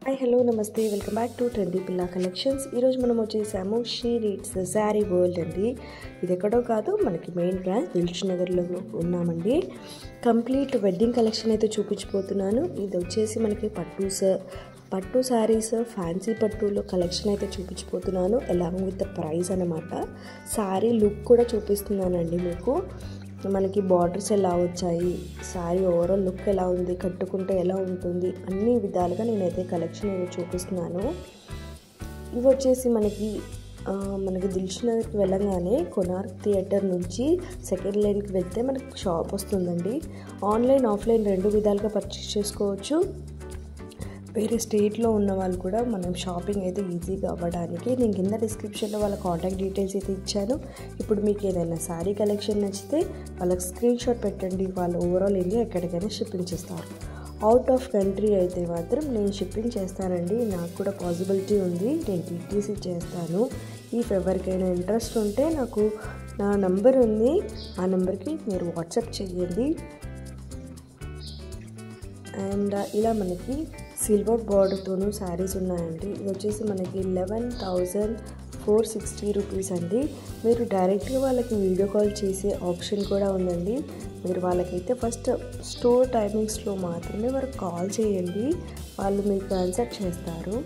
Hi hello నమస్తే welcome back to trendy పిల్లా collections. ఈరోజు మనం వచ్చేసాము షీ నీడ్స్ శారీ వరల్డ్ అండి. ఇది ఎక్కడో కాదు, మనకి మెయిన్ బ్రాంచ్ దిల్షుఖ్నగర్లో ఉన్నామండి. కంప్లీట్ వెడ్డింగ్ కలెక్షన్ అయితే చూపించిపోతున్నాను. ఇది వచ్చేసి మనకి పట్టు శారీస్, ఫ్యాన్సీ పట్టులో కలెక్షన్ అయితే చూపించిపోతున్నాను అలాంగ్ విత్ ద ప్రైస్ అనమాట. శారీ లుక్ కూడా చూపిస్తున్నానండి మీకు. మనకి బార్డర్స్ ఎలా వచ్చాయి, శారీ ఓవరాల్ లుక్ ఎలా ఉంది, కట్టుకుంటే ఎలా ఉంటుంది, అన్ని విధాలుగా నేనైతే కలెక్షన్ అయితే చూపిస్తున్నాను. ఇవి వచ్చేసి మనకి దిల్షుఖ్నగర్కి వెళ్ళగానే కొనార్క్ థియేటర్ నుంచి సెకండ్ లైన్కి వెళ్తే మనకి షాప్ వస్తుందండి. ఆన్లైన్ ఆఫ్లైన్ రెండు విధాలుగా పర్చేస్ చేసుకోవచ్చు. వేరే స్టేట్లో ఉన్న వాళ్ళు కూడా మనం షాపింగ్ అయితే ఈజీగా అవ్వడానికి నేను కింద డిస్క్రిప్షన్లో వాళ్ళ కాంటాక్ట్ డీటెయిల్స్ అయితే ఇచ్చాను. ఇప్పుడు మీకు ఏదైనా శారీ కలెక్షన్ నచ్చితే వాళ్ళకి స్క్రీన్ షాట్ పెట్టండి. వాళ్ళు ఓవరాల్ ఇండియా ఎక్కడికైనా షిప్పింగ్ చేస్తారు. అవుట్ ఆఫ్ కంట్రీ అయితే మాత్రం నేను షిప్పింగ్ చేస్తానండి. నాకు కూడా పాసిబిలిటీ ఉంది, నేను టీటీసీ చేస్తాను. ఎవరికైనా ఇంట్రెస్ట్ ఉంటే నాకు నా నెంబర్ ఉంది, ఆ నెంబర్కి మీరు వాట్సాప్ చేయండి. అండ్ ఇలా మనకి సిల్వర్ బార్డర్తోనూ శారీస్ ఉన్నాయండి. ఇది వచ్చేసి మనకి 11,460 రూపీస్ అండి. మీరు డైరెక్ట్గా వాళ్ళకి వీడియో కాల్ చేసే ఆప్షన్ కూడా ఉందండి. మీరు వాళ్ళకైతే ఫస్ట్ స్టోర్ టైమింగ్స్లో మాత్రమే వారికి కాల్ చేయండి, వాళ్ళు మీకు ఆన్సర్ చేస్తారు.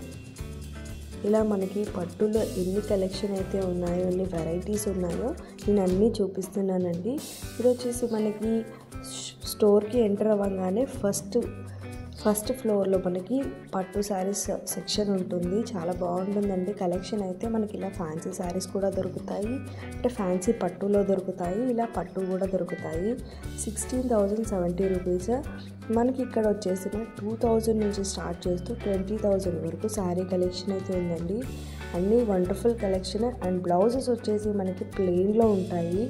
ఇలా మనకి పట్టులో ఎన్ని కలెక్షన్ అయితే ఉన్నాయో, ఎన్ని వెరైటీస్ ఉన్నాయో నేను అన్నీ చూపిస్తున్నానండి. ఇది వచ్చేసి మనకి స్టోర్కి ఎంటర్ అవ్వగానే ఫస్ట్ ఫ్లోర్లో మనకి పట్టు శారీస్ సెక్షన్ ఉంటుంది. చాలా బాగుంటుందండి కలెక్షన్ అయితే. మనకి ఇలా ఫ్యాన్సీ శారీస్ కూడా దొరుకుతాయి, అంటే ఫ్యాన్సీ పట్టులో దొరుకుతాయి, ఇలా పట్టు కూడా దొరుకుతాయి. 16,070 రూపీస్. మనకి ఇక్కడ వచ్చేసి 2,000 నుంచి స్టార్ట్ చేస్తూ 20,000 వరకు శారీ కలెక్షన్ అయితే ఉందండి. అన్నీ వండర్ఫుల్ కలెక్షన్. అండ్ బ్లౌజెస్ వచ్చేసి మనకి ప్లెయిన్లో ఉంటాయి.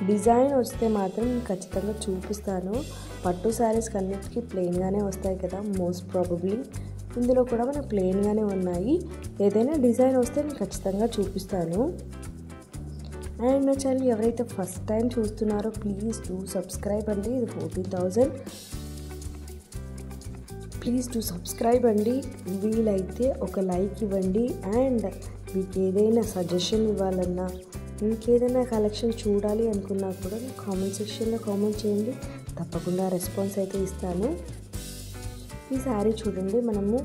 డిజైన్ వస్తే మాత్రం ఖచ్చితంగా చూపిస్తాను. పట్టు శారీస్కి అన్నిటికీ ప్లెయిన్గానే వస్తాయి కదా మోస్ట్ ప్రాబబ్లీ. ఇందులో కూడా మనకు ప్లెయిన్గానే ఉన్నాయి. ఏదైనా డిజైన్ వస్తే నేను ఖచ్చితంగా చూపిస్తాను. అండ్ నా ఛానల్ ఎవరైతే ఫస్ట్ టైం చూస్తున్నారో ప్లీజ్ డూ సబ్స్క్రైబ్ అండి. ఇది 14,000. ప్లీజ్ డూ సబ్స్క్రైబ్ అండి. వీలైతే ఒక లైక్ ఇవ్వండి. అండ్ మీకు ఏదైనా సజెషన్ ఇవ్వాలన్నా, ఇంకేదైనా కలెక్షన్ చూడాలి అనుకున్నా కూడా కామెంట్ సెక్షన్లో కామెంట్ చేయండి, తప్పకుండా రెస్పాన్స్ అయితే ఇస్తాను. ఈ శారీ చూడండి, మనము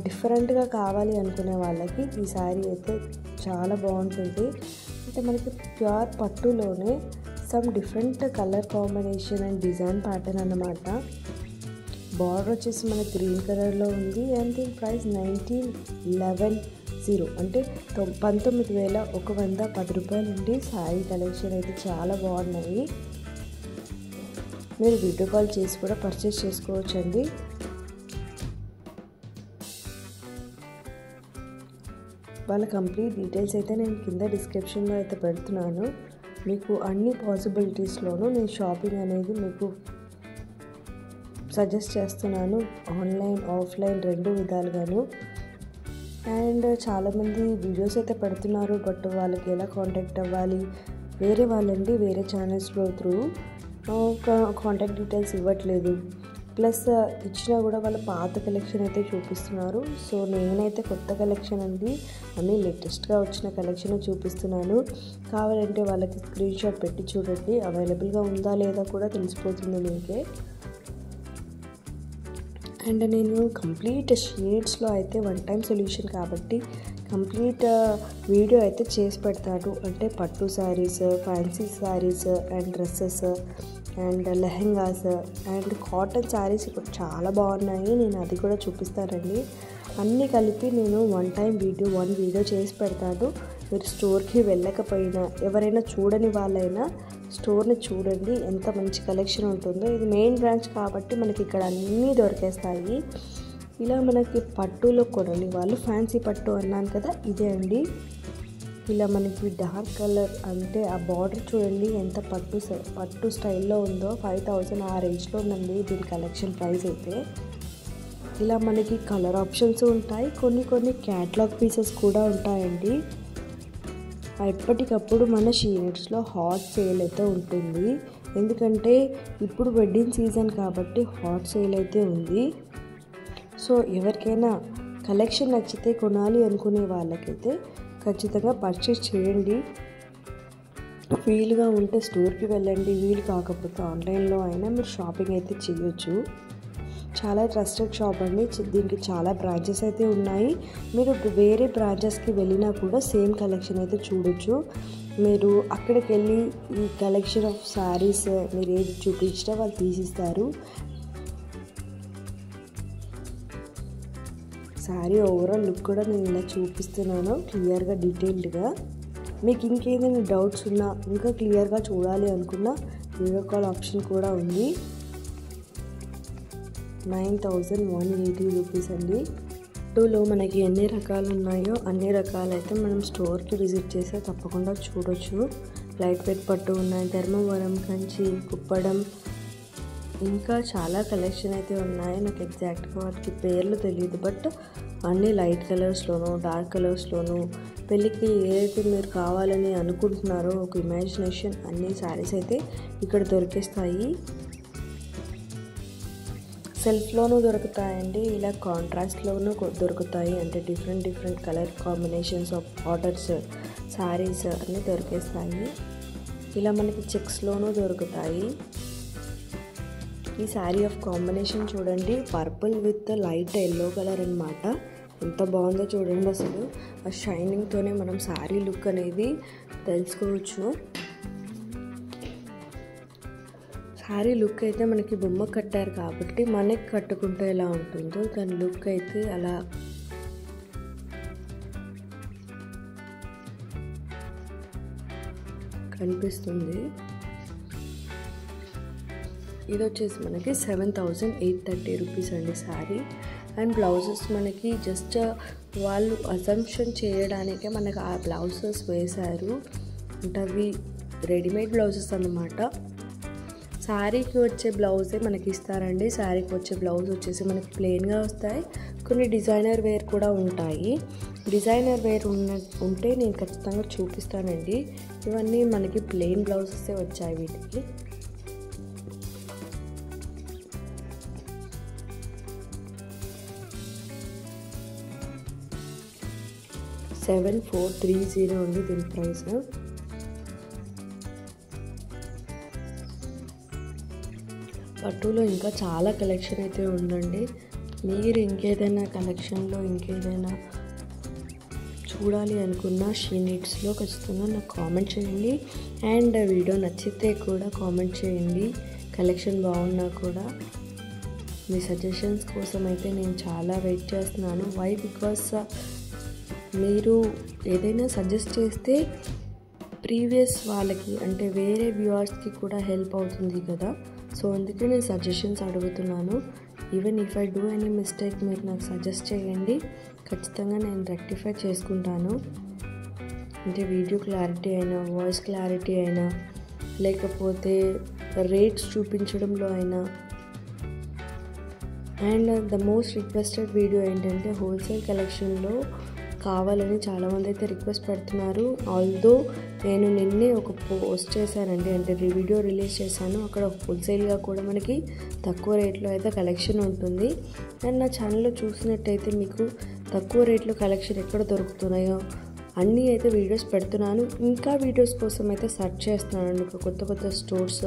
డిఫరెంట్గా కావాలి అనుకునే వాళ్ళకి ఈ శారీ అయితే చాలా బాగుంటుంది. అంటే మనకి ప్యూర్ పట్టులోనే some different colour combination and design pattern అన్నమాట. బార్డర్ వచ్చేసి మనకి గ్రీన్ కలర్లో ఉంది. అండ్ దీని ప్రైస్ 19,110 అంటే 19,110 రూపాయలు అండి. శారీ కలెక్షన్ అయితే చాలా బాగున్నాయి. మీరు వీడియో కాల్ చేసి కూడా పర్చేస్ చేసుకోవచ్చండి. వాళ్ళ కంప్లీట్ డీటెయిల్స్ అయితే నేను కింద డిస్క్రిప్షన్లో అయితే పెడుతున్నాను. మీకు అన్ని పాసిబిలిటీస్లోనూ నేను షాపింగ్ అనేది మీకు సజెస్ట్ చేస్తున్నాను, ఆన్లైన్ ఆఫ్లైన్ రెండు విధాలుగాను. అండ్ చాలామంది వీడియోస్ అయితే పెడుతున్నారు, బట్ వాళ్ళకి ఎలా కాంటాక్ట్ అవ్వాలి, వేరే వాళ్ళండి వేరే ఛానల్స్లో త్రూ కాంటాక్ట్ డీటెయిల్స్ ఇవ్వట్లేదు. ప్లస్ ఇచ్చినా కూడా వాళ్ళ పాత కలెక్షన్ అయితే చూపిస్తున్నారు. సో నేనైతే కొత్త కలెక్షన్ అండి, అన్నీ లేటెస్ట్గా వచ్చిన కలెక్షన్ చూపిస్తున్నాను. కావాలంటే వాళ్ళకి స్క్రీన్ షాట్ పెట్టి చూడండి, అవైలబుల్గా ఉందా లేదా కూడా తెలిసిపోతుంది మీకే. అండ్ నేను కంప్లీట్ షేడ్స్లో అయితే వన్ టైం సొల్యూషన్ కాబట్టి కంప్లీట్ వీడియో అయితే చేసి పెడతాను. అంటే పట్టు saris, fancy saris and dresses and lehengas and cotton saris ఇప్పుడు చాలా బాగున్నాయి, నేను అది కూడా చూపిస్తానండి. అన్నీ కలిపి నేను వన్ వీడియో చేసి పెడతాను. మీరు స్టోర్కి వెళ్ళకపోయినా, ఎవరైనా చూడని వాళ్ళైనా స్టోర్ని చూడండి, ఎంత మంచి కలెక్షన్ ఉంటుందో. ఇది మెయిన్ బ్రాంచ్ కాబట్టి మనకి ఇక్కడ అన్నీ దొరికేస్తాయి. ఇలా మనకి పట్టులో కొనని వాళ్ళు ఫ్యాన్సీ పట్టు అన్నాను కదా, ఇదే అండి. ఇలా మనకి డార్క్ కలర్, అంటే ఆ బార్డర్ చూడండి ఎంత పట్టు స్టైల్లో ఉందో. 5,000 ఆ రేంజ్లో ఉందండి దీని కలెక్షన్ ప్రైస్ అయితే. ఇలా మనకి కలర్ ఆప్షన్స్ ఉంటాయి, కొన్ని క్యాటలాగ్ పీసెస్ కూడా ఉంటాయండి. ఎప్పటికప్పుడు మన షీనెట్స్లో హాట్ సేల్ అయితే ఉంటుంది, ఎందుకంటే ఇప్పుడు వెడ్డింగ్ సీజన్ కాబట్టి హాట్ సేల్ అయితే ఉంది. సో ఎవరికైనా కలెక్షన్ నచ్చితే కొనాలి అనుకునే వాళ్ళకైతే ఖచ్చితంగా పర్చేస్ చేయండి. వీలుగా ఉంటే స్టోర్కి వెళ్ళండి, వీలు కాకపోతే ఆన్లైన్లో అయినా మీరు షాపింగ్ అయితే చేయొచ్చు. చాలా ట్రస్టెడ్ షాప్ అండి. దీనికి చాలా బ్రాంచెస్ అయితే ఉన్నాయి. మీరు వేరే బ్రాంచెస్కి వెళ్ళినా కూడా సేమ్ కలెక్షన్ అయితే చూడొచ్చు. మీరు అక్కడికి వెళ్ళి ఈ కలెక్షన్ ఆఫ్ శారీస్ మీరు ఏది చూపించినా వాళ్ళు తీసిస్తారు. శారీ ఓవరాల్ లుక్ కూడా నేను ఇలా చూపిస్తున్నాను క్లియర్గా, డీటెయిల్డ్గా. మీకు ఇంకేదైనా డౌట్స్ ఉన్నా, ఇంకా క్లియర్గా చూడాలి అనుకున్నా వీడియో కాల్ ఆప్షన్ కూడా ఉంది. 9180 రూపీస్ అండి. పట్టులో మనకి ఎన్ని రకాలు ఉన్నాయో అన్ని రకాలైతే మనం స్టోర్కి విజిట్ చేస్తే తప్పకుండా చూడొచ్చు. లైట్ వెయిట్ పట్టు ఉన్నాయి, ధర్మవరం, కంచి, కుప్పడం, ఇంకా చాలా కలెక్షన్ అయితే ఉన్నాయి. నాకు ఎగ్జాక్ట్గా వాటికి పేర్లు తెలియదు, బట్ అన్ని లైట్ కలర్స్లోనూ డార్క్ కలర్స్లోనూ పెళ్ళికి ఏదైతే మీరు కావాలని అనుకుంటున్నారో ఒక ఇమాజినేషన్ అన్ని శారీస్ అయితే ఇక్కడ దొరికేస్తాయి. సెల్ఫ్లోనూ దొరుకుతాయండి, ఇలా కాంట్రాస్ట్లోనూ దొరుకుతాయి. అంటే different colour combinations of orders saris అన్నీ దొరికేస్తాయి. ఇలా మనకి చెక్స్లోనూ దొరుకుతాయి. ఈ శారీ ఆఫ్ కాంబినేషన్ చూడండి, purple with light yellow colour అన్నమాట. ఎంత బాగుందో చూడండి. అసలు ఆ షైనింగ్తోనే మనం శారీ లుక్ అనేది తెలుసుకోవచ్చు. శారీ లుక్ అయితే మనకి బొమ్మ కట్టారు కాబట్టి మనకి కట్టుకుంటే ఎలా ఉంటుందో దాని లుక్ అయితే అలా కనిపిస్తుంది. ఇది వచ్చేసి మనకి 7830 రూపీస్ అండి శారీ. అండ్ బ్లౌజెస్ మనకి జస్ట్ వాళ్ళు అజంప్షన్ చేయడానికే మనకు ఆ బ్లౌజెస్ వేశారు. అంటే అవి రెడీమేడ్ బ్లౌజెస్ అన్నమాట. శారీకి వచ్చే బ్లౌజే మనకి ఇస్తారండి. శారీకి వచ్చే బ్లౌజ్ వచ్చేసి మనకి ప్లెయిన్గా వస్తాయి. కొన్ని డిజైనర్ వేర్ కూడా ఉంటాయి. డిజైనర్ వేర్ ఉంటే నేను ఖచ్చితంగా చూపిస్తానండి. ఇవన్నీ మనకి ప్లెయిన్ బ్లౌజెసే వచ్చాయి వీటికి. $7430 ఉంది దీని ప్రైస్. పట్టులో ఇంకా చాలా కలెక్షన్ అయితే ఉందండి. మీరు ఇంకేదైనా కలెక్షన్లో ఇంకేదైనా చూడాలి అనుకున్నా షీ నీడ్స్లో ఖచ్చితంగా నాకు కామెంట్ చేయండి. అండ్ వీడియో నచ్చితే కూడా కామెంట్ చేయండి. కలెక్షన్ బాగున్నా కూడా మీ సజెషన్స్ కోసం అయితే నేను చాలా వెయిట్ చేస్తున్నాను. వై బికాస్ మీరు ఏదైనా సజెస్ట్ చేస్తే ప్రీవియస్ వాళ్ళకి అంటే వేరే వ్యూవర్స్కి కూడా హెల్ప్ అవుతుంది కదా. సో అందుకే నేను సజెషన్స్ అడుగుతున్నాను. Even if I do any mistake మీరు నాకు సజెస్ట్ చేయండి, ఖచ్చితంగా నేను రెక్టిఫై చేసుకుంటాను. అంటే వీడియో క్లారిటీ అయినా, వాయిస్ క్లారిటీ అయినా, లేకపోతే రేట్స్ చూపించడంలో అయినా. And the most requested video ఏంటంటే హోల్సేల్ కలెక్షన్లో కావాలని చాలామంది అయితే రిక్వెస్ట్ పెడుతున్నారు. ఆల్దో నేను నిన్నే ఒక పోస్ట్ చేశానండి, అంటే వీడియో రిలీజ్ చేశాను. అక్కడ హోల్సేల్గా కూడా మనకి తక్కువ రేట్లో అయితే కలెక్షన్ ఉంటుంది. అండ్ నా ఛానల్లో చూసినట్టయితే మీకు తక్కువ రేట్లో కలెక్షన్ ఎక్కడ దొరుకుతున్నాయో అన్నీ అయితే వీడియోస్ పెడుతున్నాను. ఇంకా వీడియోస్ కోసం అయితే సెర్చ్ చేస్తున్నాను. కొత్త స్టోర్స్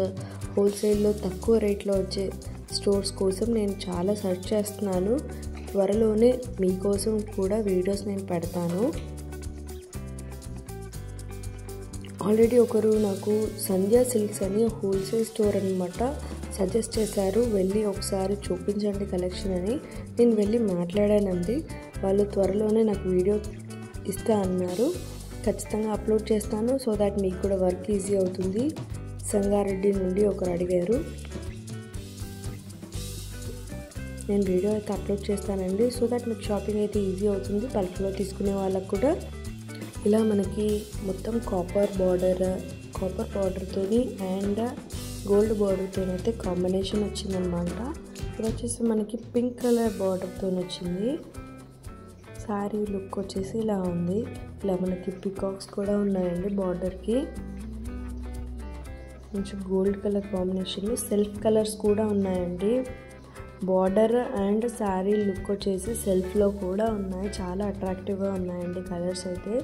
హోల్సేల్లో తక్కువ రేట్లో వచ్చే స్టోర్స్ కోసం నేను చాలా సెర్చ్ చేస్తున్నాను. త్వరలోనే మీకోసం కూడా వీడియోస్ నేను పెడతాను. ఆల్రెడీ ఒకరు నాకు సంధ్యా సిల్క్స్ అని హోల్సేల్ స్టోర్ అనమాట సజెస్ట్ చేశారు, వెళ్ళి ఒకసారి చూపించండి కలెక్షన్ అని. నేను వెళ్ళి మాట్లాడానండి. వాళ్ళు త్వరలోనే నాకు వీడియో ఇస్తా అన్నారు. ఖచ్చితంగా అప్లోడ్ చేస్తాను, సో దాట్ మీకు కూడా వర్క్ ఈజీ అవుతుంది. సంగారెడ్డి నుండి ఒకరు అడిగారు. నేను వీడియో అయితే అప్లోడ్ చేస్తానండి, సో దట్ మీకు షాపింగ్ అయితే ఈజీ అవుతుంది. బల్క్లో తీసుకునే వాళ్ళకు కూడా. ఇలా మనకి మొత్తం కాపర్ బార్డర్తో అండ్ గోల్డ్ బార్డర్తో అయితే కాంబినేషన్ వచ్చిందనమాట. ఇది వచ్చేసి మనకి పింక్ కలర్ బార్డర్తో వచ్చింది. శారీ లుక్ వచ్చేసి ఇలా ఉంది. ఇలా మనకి పికాక్స్ కూడా ఉన్నాయండి బార్డర్కి. కొంచెం గోల్డ్ కలర్ కాంబినేషన్లో సెల్ఫ్ కలర్స్ కూడా ఉన్నాయండి. బార్డర్ అండ్ శారీ లుక్ వచ్చేసి సెల్ఫ్లో కూడా ఉన్నాయి. చాలా అట్రాక్టివ్గా ఉన్నాయండి కలర్స్ అయితే.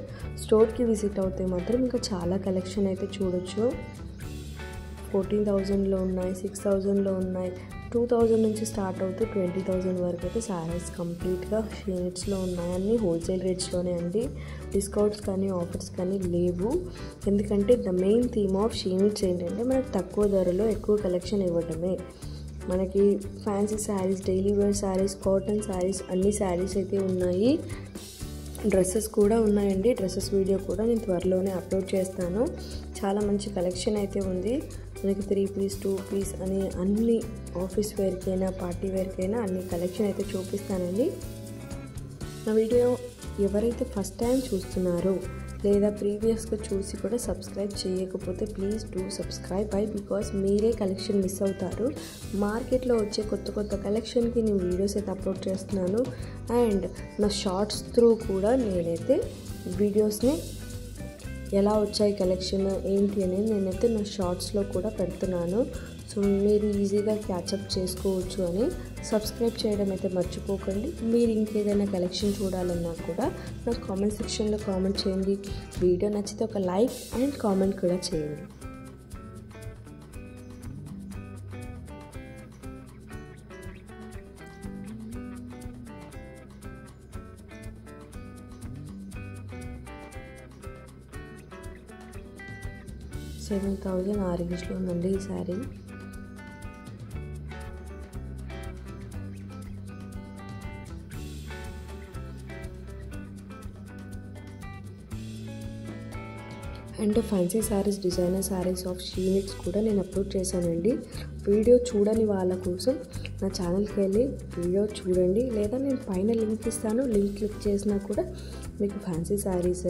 స్టోర్కి విజిట్ అవుతే మాత్రం ఇంకా చాలా కలెక్షన్ అయితే చూడొచ్చు. 14,000లో ఉన్నాయి, 6,000లో ఉన్నాయి, 2,000 నుంచి స్టార్ట్ అవుతూ 20,000 వరకు అయితే శారీస్ కంప్లీట్గా షీనిట్స్లో ఉన్నాయి. అన్నీ హోల్సేల్ రేట్స్లోనే అండి. డిస్కౌంట్స్ కానీ ఆఫర్స్ కానీ లేవు. ఎందుకంటే ద మెయిన్ థీమ్ ఆఫ్ షీనిట్స్ ఏంటంటే మనకు తక్కువ ధరలో ఎక్కువ కలెక్షన్ ఇవ్వడమే. మనకి fancy saris, daily wear saris, cotton saris అన్ని శారీస్ అయితే ఉన్నాయి. డ్రెస్సెస్ కూడా ఉన్నాయండి. డ్రెస్సెస్ వీడియో కూడా నేను త్వరలోనే అప్లోడ్ చేస్తాను. చాలా మంచి కలెక్షన్ అయితే ఉంది. మనకి 3 పీస్ 2 పీస్ అని అన్ని ఆఫీస్ వేర్కైనా పార్టీ వేర్కైనా అన్ని కలెక్షన్ అయితే చూపిస్తానండి. నా వీడియో ఎవరైతే ఫస్ట్ టైం చూస్తున్నారో లేదా ప్రీవియస్గా చూసి కూడా సబ్స్క్రైబ్ చేయకపోతే ప్లీజ్ డూ సబ్స్క్రైబ్ బికాస్ మీరే కలెక్షన్ మిస్ అవుతారు. మార్కెట్లో వచ్చే కొత్త కొత్త కలెక్షన్కి నేను వీడియోస్ అయితే అప్లోడ్ చేస్తున్నాను. అండ్ నా షార్ట్స్ త్రూ కూడా నేనైతే వీడియోస్ని ఎలా వచ్చాయి కలెక్షన్ ఏంటి అనేది నేనైతే నా షార్ట్స్లో కూడా పెడుతున్నాను. సో మీరు ఈజీగా క్యాచప్ చేసుకోవచ్చు అని సబ్స్క్రైబ్ చేయడం అయితే మర్చిపోకండి. మీరు ఇంకేదైనా కలెక్షన్ చూడాలన్నా కూడా నాకు కామెంట్ సెక్షన్లో కామెంట్ చేయండి. వీడియో నచ్చితే ఒక లైక్ అండ్ కామెంట్ కూడా చేయండి. $7,000 ఆ రేంజ్లో ఉందండి ఈ sari. And fancy saris, designer saris of షీనిట్స్ కూడా నేను అప్లోడ్ చేశానండి. వీడియో చూడని వాళ్ళ కోసం నా ఛానల్కి వెళ్ళి వీడియో చూడండి, లేదా నేను పైన లింక్ ఇస్తాను. లింక్ క్లిక్ చేసినా కూడా మీకు fancy saris,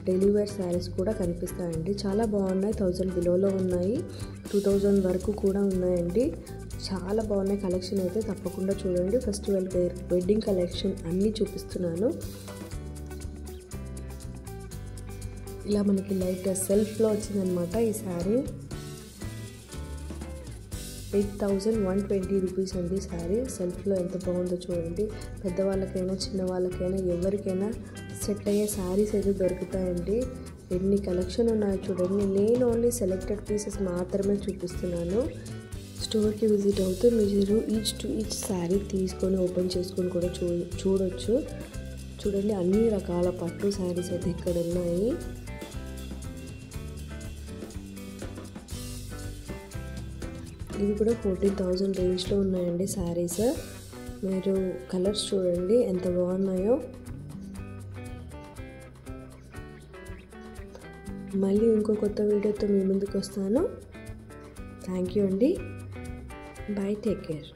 daily wear saris కూడా కనిపిస్తాయండి. చాలా బాగున్నాయి. 1,000 బిలోలో ఉన్నాయి, 2,000 వరకు కూడా ఉన్నాయండి. చాలా బాగున్నాయి. కలెక్షన్ అయితే తప్పకుండా చూడండి. ఫెస్టివల్ వేర్, వెడ్డింగ్ కలెక్షన్ అన్నీ చూపిస్తున్నాను. ఇలా మనకి లైట్ సెల్ఫ్లో వచ్చిందనమాట ఈ శారీ. 8,120 రూపీస్ అండి శారీ. సెల్ఫ్లో ఎంత బాగుందో చూడండి. పెద్దవాళ్ళకైనా చిన్నవాళ్ళకైనా ఎవరికైనా సెట్ అయ్యే శారీస్ అయితే దొరుకుతాయండి. ఎన్ని కలెక్షన్ ఉన్నాయో చూడండి. నేను ఓన్లీ సెలెక్టెడ్ పీసెస్ మాత్రమే చూపిస్తున్నాను. స్టోర్కి విజిట్ అవుతూ మీరు ఈచ్ శారీ తీసుకొని ఓపెన్ చేసుకొని కూడా చూడొచ్చు. చూడండి అన్ని రకాల పట్టు శారీస్ అయితే ఇక్కడ ఉన్నాయి. ఇవి కూడా 14,000 రేంజ్లో ఉన్నాయండి శారీస్. మీరు కలర్స్ చూడండి ఎంత బాగున్నాయో. మళ్ళీ ఇంకో కొత్త వీడియోతో మీ ముందుకు వస్తాను. థ్యాంక్ యూ అండి. By, take care.